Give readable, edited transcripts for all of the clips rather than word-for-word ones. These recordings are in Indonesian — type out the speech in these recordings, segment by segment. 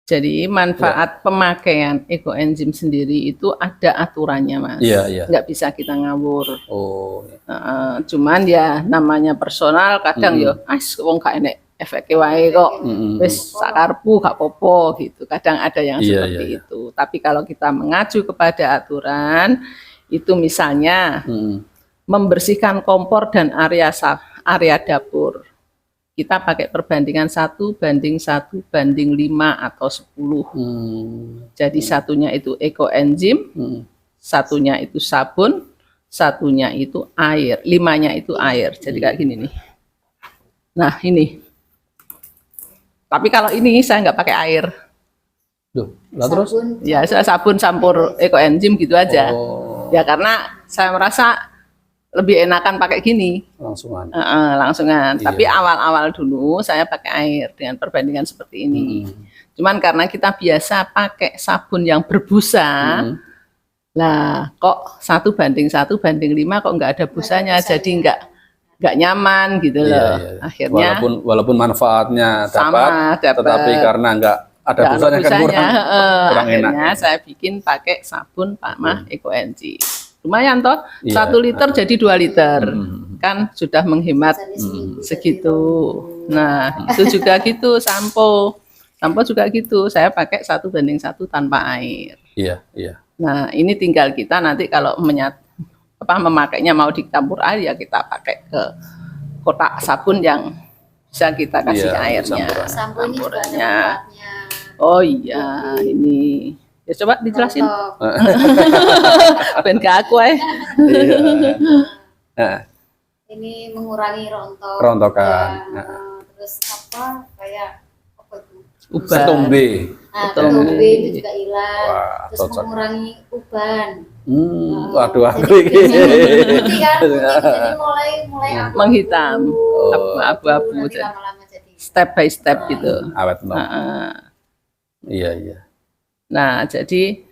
Jadi manfaat pemakaian ekoenzim sendiri itu ada aturannya, Mas. Iya. Nggak bisa kita ngawur. Oh. Cuman ya namanya personal kadang ya, wong gak enek efek wae kok. Wis sakarepku gak popo gitu. Kadang ada yang seperti itu. Tapi kalau kita mengacu kepada aturan, itu misalnya membersihkan kompor dan area dapur. Kita pakai perbandingan 1:1 banding 5 atau 10. Jadi satunya itu ekoenzim, satunya itu sabun, satunya itu air, 5-nya itu air. Jadi kayak gini nih. Nah ini. Tapi kalau ini saya nggak pakai air. Duh, lah terus? Ya saya sabun campur ekoenzim gitu aja. Ya karena saya merasa lebih enakan pakai gini. Langsungan. Langsungan. Tapi awal-awal dulu saya pakai air dengan perbandingan seperti ini. Cuman karena kita biasa pakai sabun yang berbusa, lah kok 1:1 banding 5 kok nggak ada busanya, jadi nggak nyaman gitu loh. Akhirnya walaupun manfaatnya dapat, tetapi karena nggak ada busanya kan kurang enak. Akhirnya saya bikin pakai sabun Pakmah ekoenzim. Lumayan toh, 1 liter jadi 2 liter, kan sudah menghemat segitu. Nah itu juga gitu, sampo juga gitu, saya pakai 1:1 tanpa air. Iya. Nah ini tinggal kita nanti kalau memakainya mau dicampur air ya kita pakai ke kotak sabun yang bisa kita kasih airnya. Sampurannya. Oh iya ini. Ya coba dijelasin. Ben ke aku Ini mengurangi rontokan. Terus apa kayak uban. Ketombe itu juga hilang. Terus mengurangi uban. Waduh aku ini. Jadi mulai menghitam, abu-abu. Step by step gitu. Awet banget. Iya. Nah, jadi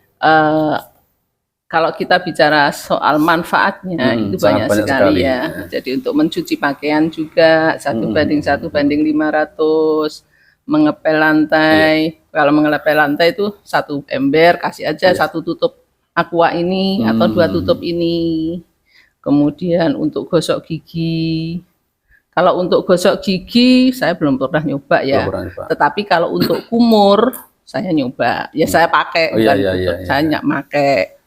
kalau kita bicara soal manfaatnya itu banyak sekali ya. Jadi untuk mencuci pakaian juga 1:1 banding 500, mengepel lantai. Kalau mengepel lantai itu 1 ember kasih aja 1 tutup aqua ini atau 2 tutup ini. Kemudian untuk gosok gigi. Kalau untuk gosok gigi saya belum pernah nyoba ya. Tetapi kalau untuk kumur saya nyoba, ya saya pakai, saya nggak pakai.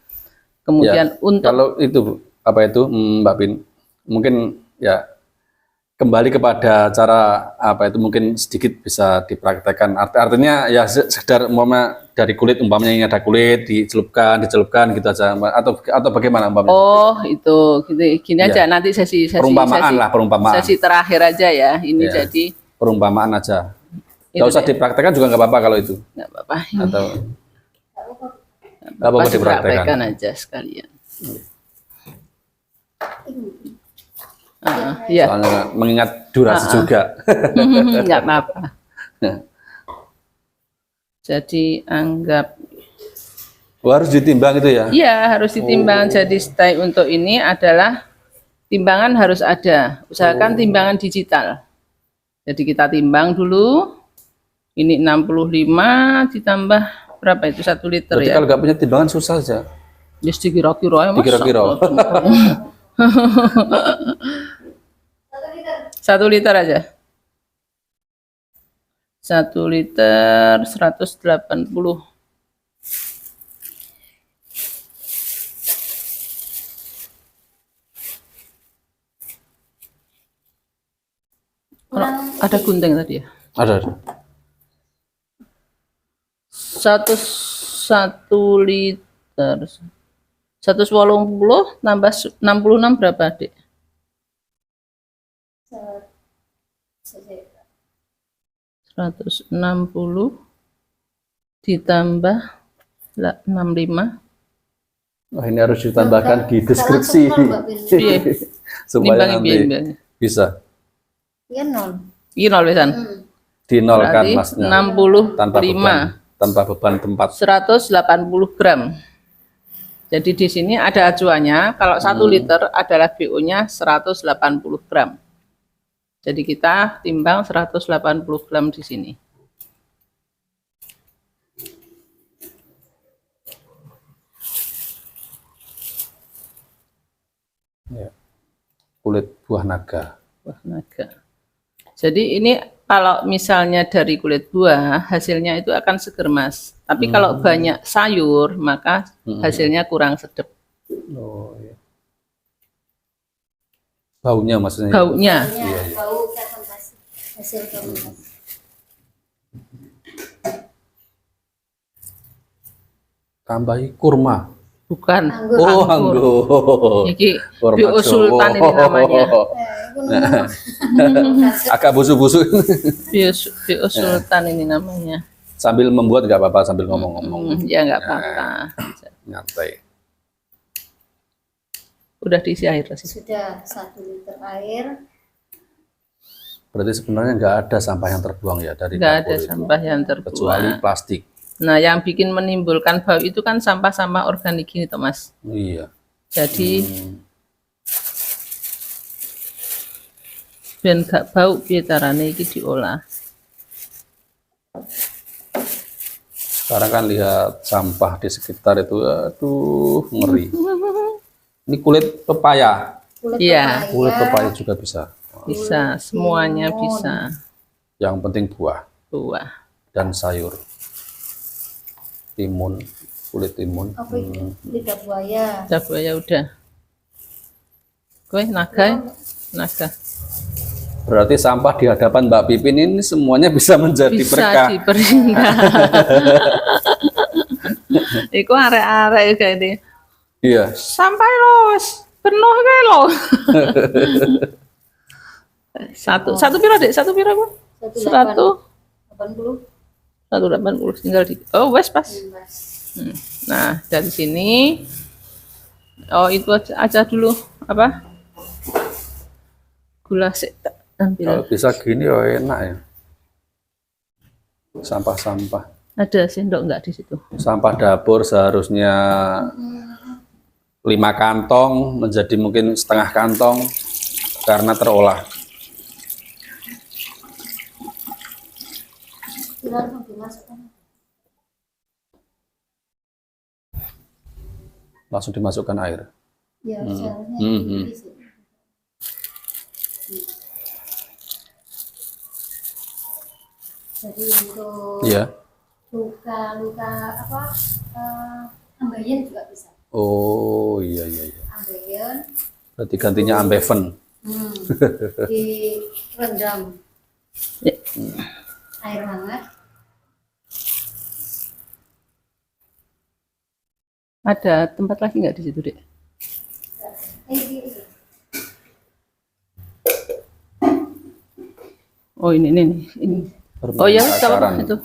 Kemudian untuk kalau itu apa itu Mbak Bin, mungkin ya kembali kepada cara apa itu mungkin sedikit bisa dipraktekkan. Artinya ya sekedar umpama dari kulit, umpamanya ini ada kulit dicelupkan gitu aja, atau bagaimana umpamanya? Oh itu gini aja nanti sesi perumpamaan sesi terakhir aja ya ini jadi perumpamaan aja. Nggak usah dipraktekkan juga nggak apa-apa kalau itu. Nggak apa-apa. Atau nggak apa-apa dipraktekkan aja sekalian. Soalnya mengingat durasi juga. Nggak apa-apa. Jadi anggap. Harus ditimbang itu ya? Iya harus ditimbang. Jadi stay untuk ini adalah timbangan harus ada. Usahakan timbangan digital. Jadi kita timbang dulu. Ini 65 ditambah berapa itu 1 liter. Berarti ya. Kalau nggak punya timbangan susah aja. Ya dikira-kira ya mas. Dikira-kira. 1 liter aja. 1 liter 180. Ada gunting tadi ya? Ada. 1 liter 180 tambah 66 berapa Dek? 160 ditambah 65. Wah ini harus ditambahkan di deskripsi supaya nanti bisa. Iya 0. Iya 0 besan. Di 0 kan masnya. 65 tanpa beban tempat. 180 gram. Jadi di sini ada acuannya. Kalau 1 liter adalah BO-nya 180 gram. Jadi kita timbang 180 gram di sini. Buah naga. Buah naga. Jadi ini kalau misalnya dari kulit buah, hasilnya itu akan seger, Mas. Tapi kalau banyak sayur, maka hasilnya kurang sedap. Oh, iya. Baunya maksudnya. Baunya. Ya, bau fermentasi, hasil fermentasi. Tambahi kurma. Bukan. Anggur. Oh, anggur. Iki Kurma bio sultan ini namanya. Agak busuk-busuk. Bio sultan ini namanya. Sambil membuat nggak apa-apa, sambil ngomong-ngomong. Ya nggak apa-apa. Nyantai. Udah diisi air sih. Sudah 1 liter air. Berarti sebenarnya nggak ada sampah yang terbuang ya dari Nggak dapur ada itu, sampah yang kecuali terbuang. plastik. Nah, yang bikin menimbulkan bau itu kan sampah-sampah organik ini, Mas. Iya. Jadi ben gak bau piye carane iki diolah. Sekarang kan lihat sampah di sekitar itu, aduh ngeri. Ini kulit pepaya. Iya. Kulit pepaya juga bisa. Bisa, semuanya bisa. Yang penting buah Buah. dan sayur. Timun, kulit timun. Apa itu? Lidah buaya. Coba ya udah. Kowe naga, naga. Berarti sampah di hadapan Mbak Pipin ini semuanya bisa menjadi Bisa berkah. diperindah. Iku arek-arek kayak ini. Iya. Sampai los, penuh kayak lo. Satu piro dek, satu piro bu? 180. 180 tinggal di. Oh wes pas. Nah dari sini, oh itu aja dulu apa? Gula sik tak ambil. Kalau bisa gini ya enak ya. Sampah-sampah. Ada sendok enggak di situ? Sampah dapur seharusnya 5 kantong menjadi mungkin setengah kantong karena terolah. Langsung dimasukkan. Langsung dimasukkan air. Ya, seharusnya diisi. Jadi untuk Iya. luka-luka apa ambeien juga bisa. Oh iya iya iya. Ambeien Berarti gantinya ambeven. direndam Ya. air hangat. Ada tempat lagi nggak di situ dek? Ini. Oh ini. Oh ya, nggak apa-apa itu.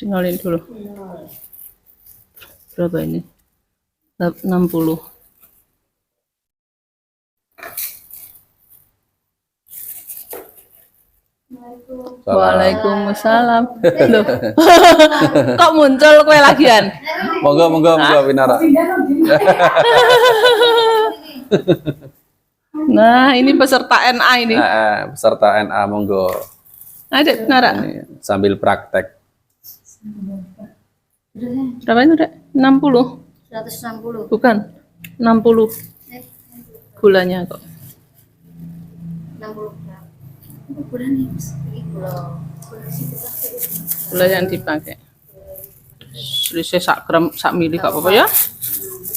Tinggalin dulu. Berapa ini? 60. Waalaikumsalam. Loh. Kok muncul kue lagian? Monggo Winara. Nah, ini peserta NA ini. Peserta NA monggo. Ada Nara. Ini sambil praktek. Berapa itu, Dek? 60. 160. Bukan. 60 gulanya kok. 60 gram. Gula nih, ini gula. Gula yang dipakai. Selisih sak gram, sak mili gak apa-apa ya?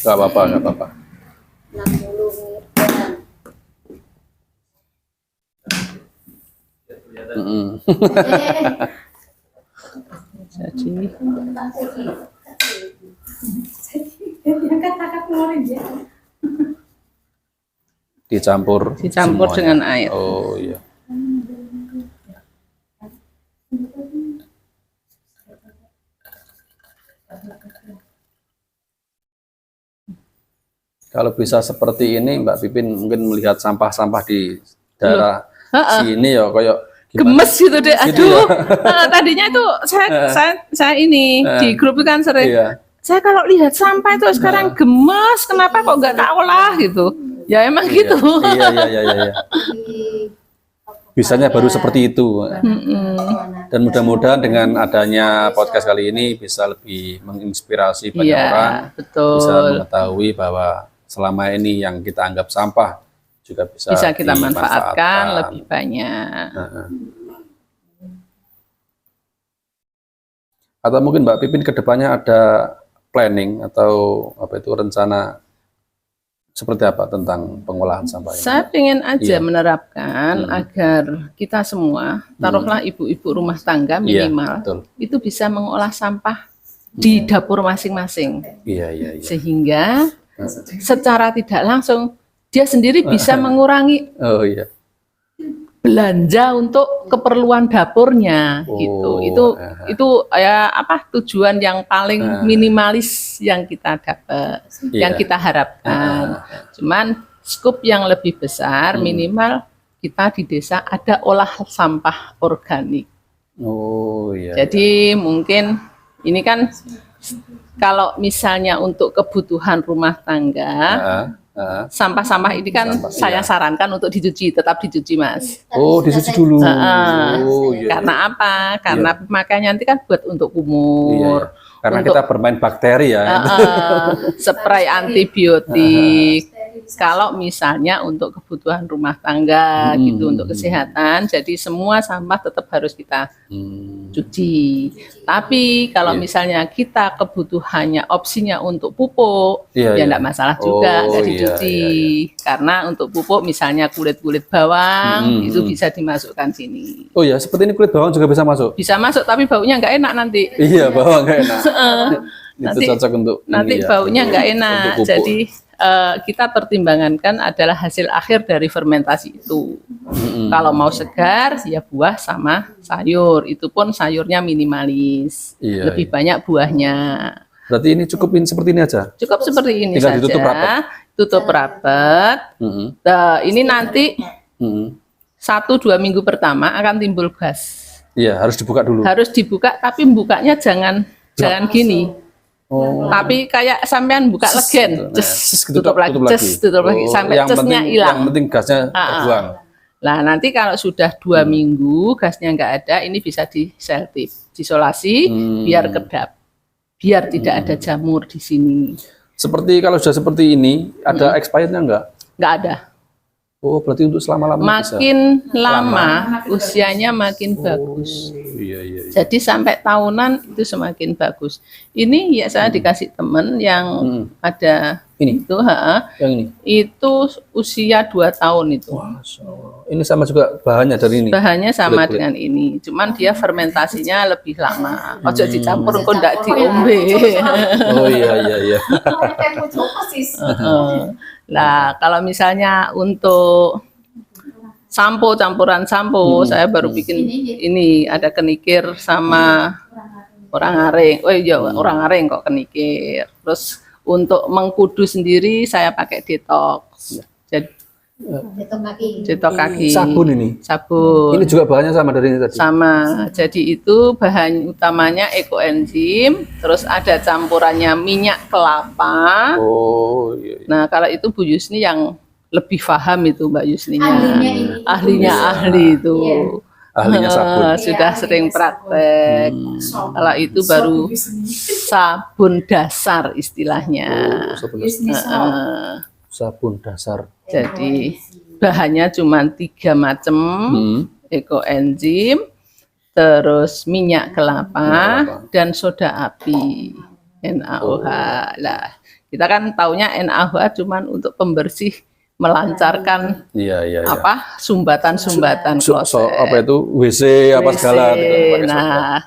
Gak apa-apa. 60 gram. Jadi Dicampur semuanya. dengan air. Oh iya. Kalau bisa seperti ini Mbak Pipin mungkin melihat sampah-sampah di daerah sini ya kayak Gemes gitu deh, Gitu aduh. Tadinya itu saya ini di grup itu kan sering. Iya. Saya kalau lihat sampah itu sekarang gemes, kenapa kok nggak tak olah gitu? Ya emang gitu. Iya. Bisanya baru seperti itu. Dan mudah-mudahan dengan adanya podcast kali ini bisa lebih menginspirasi banyak Iya, orang, betul. bisa mengetahui bahwa selama ini yang kita anggap sampah juga bisa kita manfaatkan dimanfaatkan. lebih banyak. Atau mungkin Mbak Pipin ke depannya ada planning atau apa itu rencana seperti apa tentang pengolahan sampah ini? Saya ingin aja Iya. menerapkan agar kita semua, taruhlah ibu-ibu rumah tangga Iya, minimal, betul. itu bisa mengolah sampah di dapur masing-masing. Iya, iya, iya. Sehingga secara tidak langsung dia sendiri bisa mengurangi Oh iya. belanja untuk keperluan dapurnya gitu. Itu ya apa tujuan yang paling minimalis yang kita dapat, yang kita harapkan. Cuman skup yang lebih besar minimal kita di desa ada olah sampah organik. Oh iya. Jadi mungkin ini kan kalau misalnya untuk kebutuhan rumah tangga, sampah-sampah ini kan saya sarankan untuk dicuci, tetap dicuci, Mas. Oh, dicuci dulu. Oh, iya. Karena apa? Karena pemakaiannya nanti kan buat untuk kumur. Iya. Karena kita bermain bakteri ya. Spray antibiotik. Kalau misalnya untuk kebutuhan rumah tangga gitu, untuk kesehatan, jadi semua sampah tetap harus kita cuci. Tapi kalau misalnya kita kebutuhannya opsinya untuk pupuk, ya enggak masalah juga, enggak dicuci. Karena untuk pupuk misalnya kulit-kulit bawang itu bisa dimasukkan sini. Oh ya, seperti ini kulit bawang juga bisa masuk? Bisa masuk, tapi baunya enggak enak nanti. Iya, bawang enggak enak. Itu cocok untuk nanti ini, baunya enggak enak. untuk pupuk. Jadi kita pertimbangkan adalah hasil akhir dari fermentasi itu. Kalau mau segar, ya buah sama sayur. Itu pun sayurnya minimalis. Iya, lebih banyak buahnya. Berarti ini cukupin seperti ini aja? Cukup seperti ini tinggal saja. ditutup rapat. Tutup rapat. Ini nanti 1-2 minggu pertama akan timbul gas. Iya, harus dibuka dulu. Harus dibuka, tapi bukanya jangan gini. Tapi kayak sampean buka legen, tutup lagi, sampai cesnya hilang. Yang penting gasnya terbuang. Nah nanti kalau sudah 2 minggu gasnya nggak ada, ini bisa diselotip, disolasi, biar kedap, biar tidak ada jamur di sini. Seperti kalau sudah seperti ini, ada expirednya nggak? Nggak ada. Oh, berarti untuk selama-lamanya bisa? Makin lama usianya makin bagus. Iya. Jadi sampai tahunan itu semakin bagus. Ini ya saya dikasih temen yang ada ini itu, yang ini itu usia 2 tahun itu. Ini sama juga bahannya dari ini? Bahannya sama dengan ini, cuman dia fermentasinya lebih lama. Ojo dicampur kok ndak diombe. Oh iya. Nah, kalau misalnya untuk sampo, campuran sampo, saya baru bikin ini ada kenikir sama orang-aring. Oh iya, orang-aring kok kenikir. Terus untuk mengkudu sendiri saya pakai detox. Jadi detok kaki. Sabun ini? Sabun. Ini juga bahannya sama dari ini tadi? Sama. Jadi itu bahan utamanya ekoenzim, terus ada campurannya minyak kelapa. Oh iya. Nah, kalau itu Bu Yusni yang lebih paham itu Mbak Yusninya. Ahlinya itu. Ahlinya sabun. Sudah sering praktek. Kalau itu baru sabun dasar istilahnya. Sabun dasar. Jadi bahannya cuma 3 macam, ekoenzim, terus minyak kelapa, dan soda api, NaOH. Lah, kita kan taunya NaOH cuma untuk pembersih, melancarkan apa sumbatan-sumbatan proses. Apa itu WC apa segala. Nah,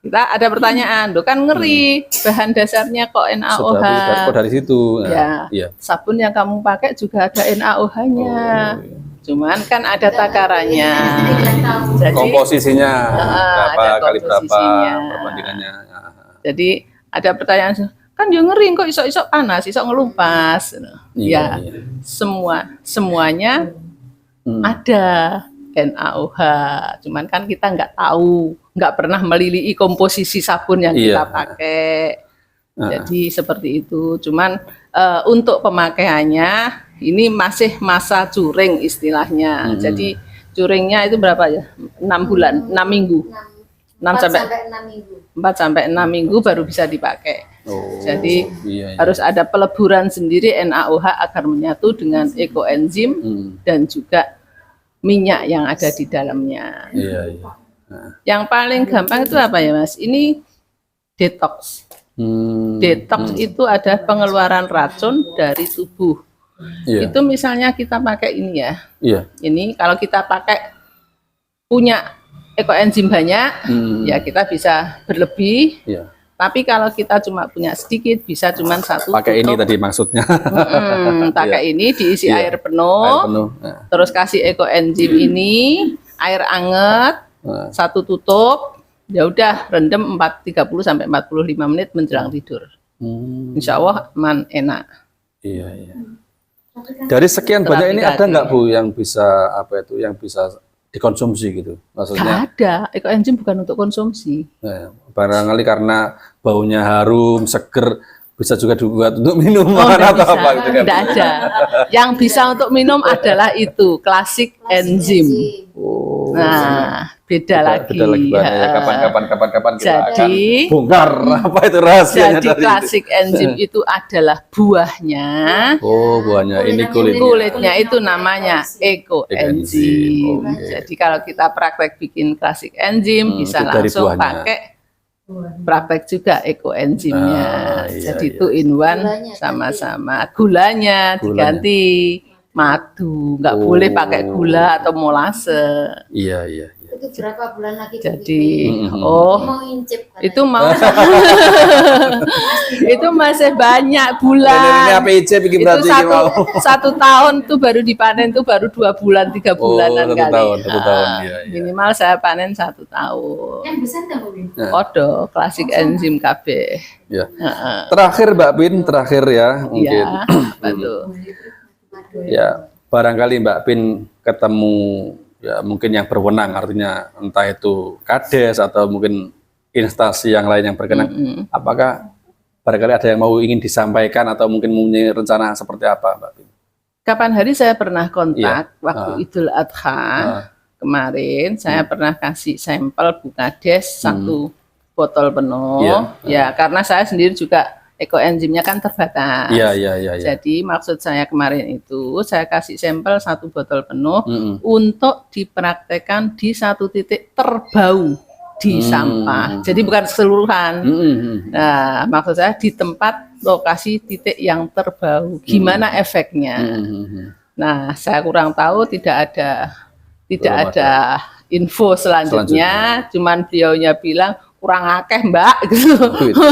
kita ada pertanyaan, kan ngeri bahan dasarnya kok NaOH. Kok dari situ. Nah, sabun yang kamu pakai juga ada NaOH-nya. Cuman kan ada takarannya. Jadi, komposisinya berapa kali berapa komposisinya. perbandingannya. Jadi ada pertanyaan, kan yang ngeri kok isok-isok panas, isok ngelumpas. Semuanya ada NaOH. Cuman kan kita nggak tahu, nggak pernah melilii komposisi sabun yang kita pakai. Jadi seperti itu. Cuman untuk pemakaiannya ini masih masa curing istilahnya. Jadi curingnya itu berapa ya? 6 bulan, 6 minggu. 6 4 sampai sampai 6 minggu. 4 sampai 6 minggu baru bisa dipakai. Oh, Jadi iya, iya. harus ada peleburan sendiri NaOH agar menyatu dengan ekoenzim dan juga minyak yang ada di dalamnya. Iya, iya. Yang paling gampang itu apa ya Mas? Ini detox. Detox itu ada pengeluaran racun dari tubuh. Iya. Itu misalnya kita pakai ini ya. Iya. Ini kalau kita pakai punya ekoenzim banyak, ya kita bisa berlebih. Iya. Tapi kalau kita cuma punya sedikit, bisa cuma satu. Pakai ini tutup. tadi maksudnya. Pakai ini diisi Iya. air penuh, Air penuh. Nah. terus kasih ekoenzim ini, air anget, satu tutup, ya udah rendem 30 sampai 45 menit menjelang tidur. Insya Allah aman, enak. Iya, iya. Dari sekian banyak ini ada nggak Bu yang bisa apa itu, yang bisa dikonsumsi gitu? Maksudnya? Nggak ada, ekoenzim bukan untuk konsumsi. Barangkali karena baunya harum, seger, bisa juga dibuat untuk minuman nggak atau bisa. apa gitu kan? Nggak ada. Yang bisa untuk minum adalah itu, klasik enzim. Oh, Nah, beda lagi. beda lagi banyak ya. Kapan-kapan kita akan Jadi- bongkar apa itu rahasianya Jadi dari itu. klasik enzim itu adalah buahnya. Oh, buahnya ini kulitnya. Kulitnya itu namanya Ekoenzim, ekoenzim. oke. Jadi kalau kita praktek bikin klasik enzim bisa itu dari langsung buahnya. pakai praktek juga ekoenzimnya. Iya, Jadi iya. itu in one Gulanya sama-sama. Gulanya diganti madu, nggak Oh. boleh pakai gula atau molase. Iya, iya, iya. Itu berapa bulan lagi? Jadi mau incip katanya. itu mau itu masih banyak Ini bulan. APIC bikin Itu berarti satu, mau. satu tahun tuh baru dipanen tuh baru 2 bulan 3 bulanan satu kali. tahun, satu tahun, Ah, iya, iya. Minimal saya panen 1 tahun. Yang besar nggak boleh. Odo klasik enzim KB. Ya. Terakhir Mbak Pin, terakhir ya mungkin. Ya, apa tuh? Ya, barangkali Mbak Pin ketemu ya mungkin yang berwenang, artinya entah itu Kades atau mungkin instansi yang lain yang berkenan. Apakah barangkali ada yang mau ingin disampaikan atau mungkin mempunyai rencana seperti apa Mbak Pin? Kapan hari saya pernah kontak Iya. waktu Idul Adha kemarin, saya pernah kasih sampel Bu Kades 1 botol penuh. Iya. Ya, karena saya sendiri juga ekoenzimnya kan terbatas. Iya, iya, iya, iya. Jadi maksud saya kemarin itu saya kasih sampel 1 botol penuh Mm-mm. untuk dipraktekkan di 1 titik terbau di sampah. Jadi bukan keseluruhan. Mm-mm. Nah, maksud saya di tempat lokasi titik yang terbau. Gimana efeknya? Mm-mm. Nah, saya kurang tahu, tidak Belum ada info selanjutnya. Cuman beliaunya bilang kurang akeh Mbak gitu. Gitu.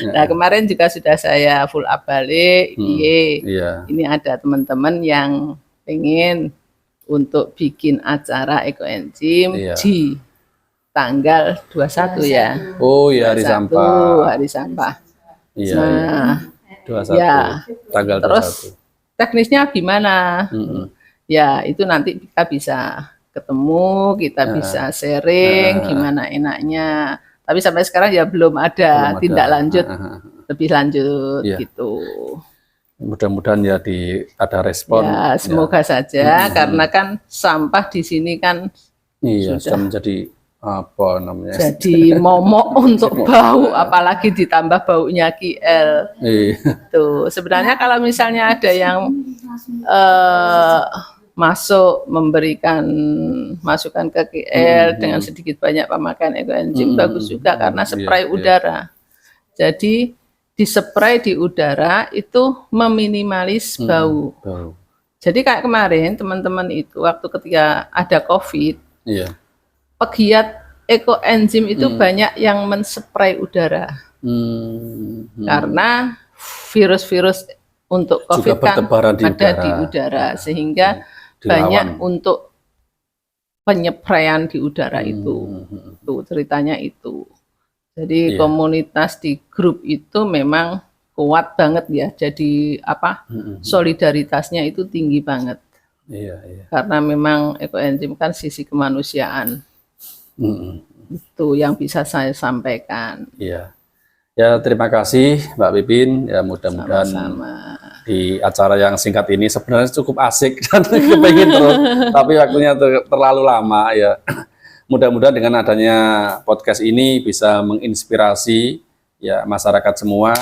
Nah, kemarin juga sudah saya full up balik. Iya. Ini ada teman-teman yang pengen untuk bikin acara ekoenzim Iya. di tanggal 21 ya. Oh ya, hari 21, sampah. hari sampah. Iya, iya. Nah, 21. ya. Tanggal Terus 21. teknisnya gimana? Mm-mm. Ya, itu nanti kita bisa ketemu, kita bisa sharing gimana enaknya. Tapi sampai sekarang ya belum ada Belum ada. tindak lanjut, lebih lanjut Iya. gitu. Mudah-mudahan ya ada respon. Ya, semoga saja karena kan sampah di sini kan Iya, sudah menjadi apa namanya? jadi momok untuk bau, apalagi ditambah baunya KL. Iya. Tuh, sebenarnya kalau misalnya ada yang masuk memberikan masukan ke KL dengan sedikit banyak pemakaian ekoenzim bagus juga karena spray iya. udara. Jadi dispray di udara itu meminimalis bau. Tahu. Jadi kayak kemarin teman-teman itu waktu ketika ada COVID, Iya. pegiat ekoenzim itu banyak yang menspray udara karena virus-virus untuk Juga COVID kan bertebaran di ada udara. di udara sehingga Dilawan. banyak untuk penyepraian di udara itu. Tuh ceritanya itu. Jadi Iya. komunitas di grup itu memang kuat banget ya. Jadi solidaritasnya itu tinggi banget. Iya, iya. Karena memang ekoenzim kan sisi kemanusiaan. Itu yang bisa saya sampaikan. Iya. Ya, terima kasih Mbak Pipin. Ya, mudah-mudahan Sama. di acara yang singkat ini sebenarnya cukup asik dan kepengen terus, tapi waktunya terlalu lama ya. mudah-mudahan dengan adanya podcast ini bisa menginspirasi ya masyarakat semua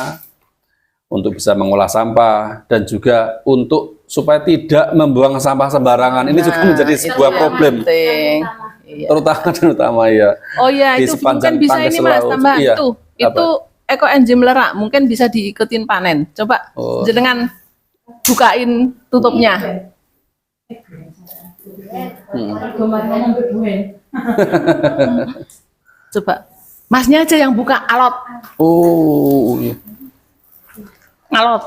untuk bisa mengolah sampah dan juga untuk supaya tidak membuang sampah sembarangan. Ini juga menjadi itu sebuah yang problem, penting. Iya. terutama ya. Oh ya, Di itu sepanjang mungkin bisa Tangges ini Mas, Laut. tambah Iya. itu ekoenzim lerak, mungkin bisa diikutin panen. Coba Oh. jenengan bukain tutupnya. Coba. Masnya aja yang buka alot. Oh, iya. Alot.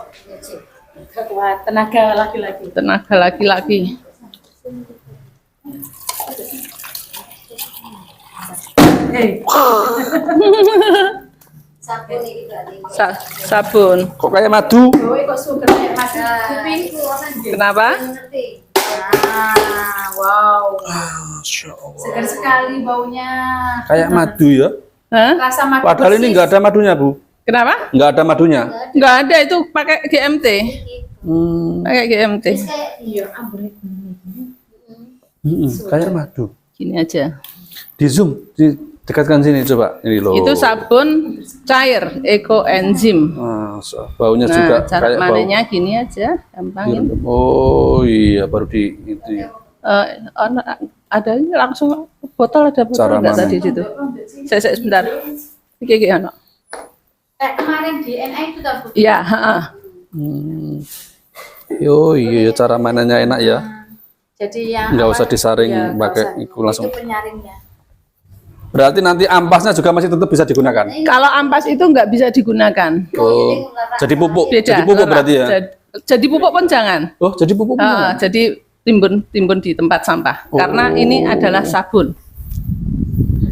Wah, tenaga laki-laki. Tenaga laki-laki. Sabun iki berarti. Sabun. Kok kayak madu? Kowe kok suka masih Nah, kupingku. Kenapa? ngerti. Ah, wow. Segar sekali baunya. Kayak madu ya? Hah? Rasa madu. Padahal ini persis. nggak ada madunya, Bu. Kenapa? Nggak ada madunya. Enggak ada, itu pakai GMT. Hmm, Pakai GMT. Kayak Iya, ambrek. kayak madu. Gini aja. Di zoom, dekatkan sini coba. Ini loh. Itu sabun cair ekoenzim. Baunya juga Nah, cara kayak bau. manenya gini aja, gampangin. Oh iya, baru di itu. Ya. Ada ini langsung botol, ada botol Cara enggak mana? tadi situ? Saya sebentar. Iki ono. kemarin di NI itu kan Bu. Iya, heeh. Oh iya, cara mainannya enak ya. Jadi yang Nggak usah awal- disaring iya, nggak pakai usah. itu langsung. Itu penyaringnya. Berarti nanti ampasnya juga masih tetap bisa digunakan. Kalau ampas itu nggak bisa digunakan. Oh, jadi pupuk. Beda. Jadi pupuk lerak. berarti ya. Jadi pupuk pun jangan. Oh, jadi pupuk. Jadi timbun di tempat sampah. Karena ini adalah sabun.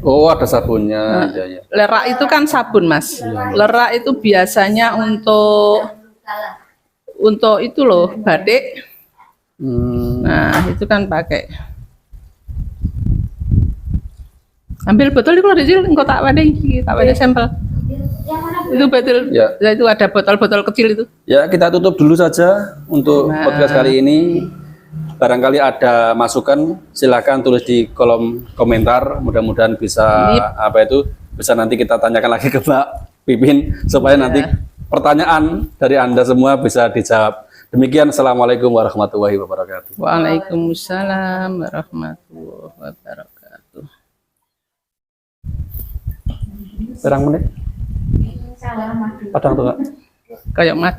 Oh, ada sabunnya. Iya, iya. Lerak itu kan sabun, Mas. Lerak itu biasanya untuk itu loh, batik. Nah, itu kan pakai. Ambil botol itu kecil, engkau tak wadah sampel. Itu betul. Ya. Itu ada botol-botol kecil itu. Ya, kita tutup dulu saja untuk podcast kali ini. Barangkali ada masukan, silakan tulis di kolom komentar. Mudah-mudahan bisa bisa nanti kita tanyakan lagi ke Mbak Pipin supaya nanti pertanyaan dari Anda semua bisa dijawab. Demikian, assalamualaikum warahmatullahi wabarakatuh. Waalaikumsalam warahmatullahi wabarakatuh. Berang menit? Padang tuh, Kak. Kayak mati.